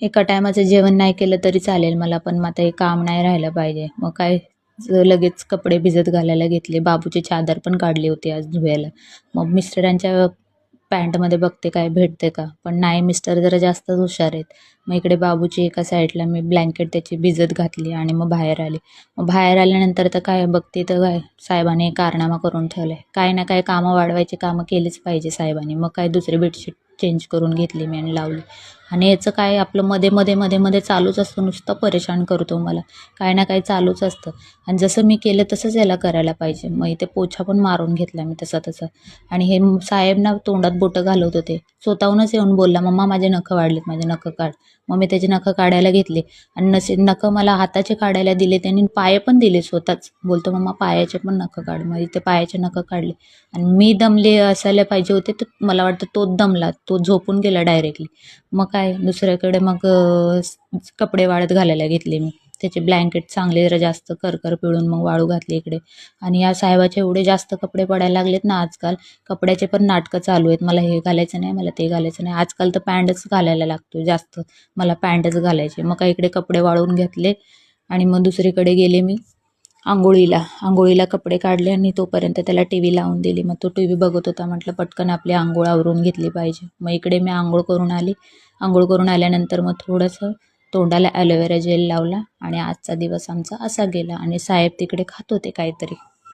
एका टायमाचं जेवण नाही केलं तरी चालेल मला, पण मग आता हे काम नाही राहिलं पाहिजे. मग काय लगेच कपडे भिजत घालायला घेतले. बाबूची चादर पण काढली होती आज धुवायला. मग मिस्टरांच्या पॅन्टमध्ये बघते काय भेटते का, पण नाही, मिस्टर जरा जास्तच हुशार आहेत. मग इकडे बाबूची एका साईडला मी ब्लँकेट त्याची भिजत घातली आणि मग बाहेर आले. मग बाहेर आल्यानंतर तर काय बघते तर काय साहेबांनी कारनामा करून ठेवलाय. काय ना काय कामं वाढवायची कामं केलीच पाहिजे साहेबांनी. मग काय दुसरी बेडशीट चेंज करून घेतली मी आणि लावली. आणि याचं काय आपलं मध्ये मध्ये मध्ये मध्ये चालूच असतं, नुसतं परेशान करतो मला. काय ना काय चालूच असतं. आणि जसं मी केलं तसंच याला करायला पाहिजे. मग इथे पोछा पण मारून घेतला मी तसा तसा. आणि हे साहेब ना तोंडात बोटं घालवत होते. स्वतःहूनच येऊन बोलला, "मम्मा माझे नखं वाढलेत, माझे नखं काढ." मग मी त्याचे नखं काढायला घेतले आणि नखं मला हाताचे काढायला दिले त्यांनी, पाय पण दिले स्वतःच. बोलतो, "मम्मा पायाचे पण नखं काढ." मग इथे पायाचे नखं काढले आणि मी दमले असायला पाहिजे होते, तर मला वाटतं तोच दमला. तो झोपून गेला डायरेक्टली. मग काय दुसऱ्याकडे मग कपडे वाळत घालायला घेतले मी. त्याचे ब्लँकेट चांगले जरा जास्त करकर पिळून मग वाळू घातले इकडे. आणि या साहेबाचे एवढे जास्त कपडे पडायला लागलेत ना आजकाल, कपड्याचे पण नाटकं चालू आहेत. मला हे घालायचं नाही, मला ते घालायचं नाही. आजकाल तर पॅन्टच घालायला लागतो जास्त. मला पॅन्टच घालायचे. मग काय इकडे कपडे वाळून घेतले आणि मग दुसरीकडे गेले मी आंघोळीला कपडे काढले आणि तोपर्यंत त्याला टी व्ही लावून दिली. मग तो टी व्ही बघत होता. म्हटलं पटकन आपली आंघोळ आवरून घेतली पाहिजे. मग इकडे मी आंघोळ करून आली. आंघोळ करून आल्यानंतर मग थोडंसं तोंडाला ॲलोवेरा जेल लावला आणि आजचा दिवस आमचा असा गेला. आणि साहेब तिकडे खात होते काहीतरी.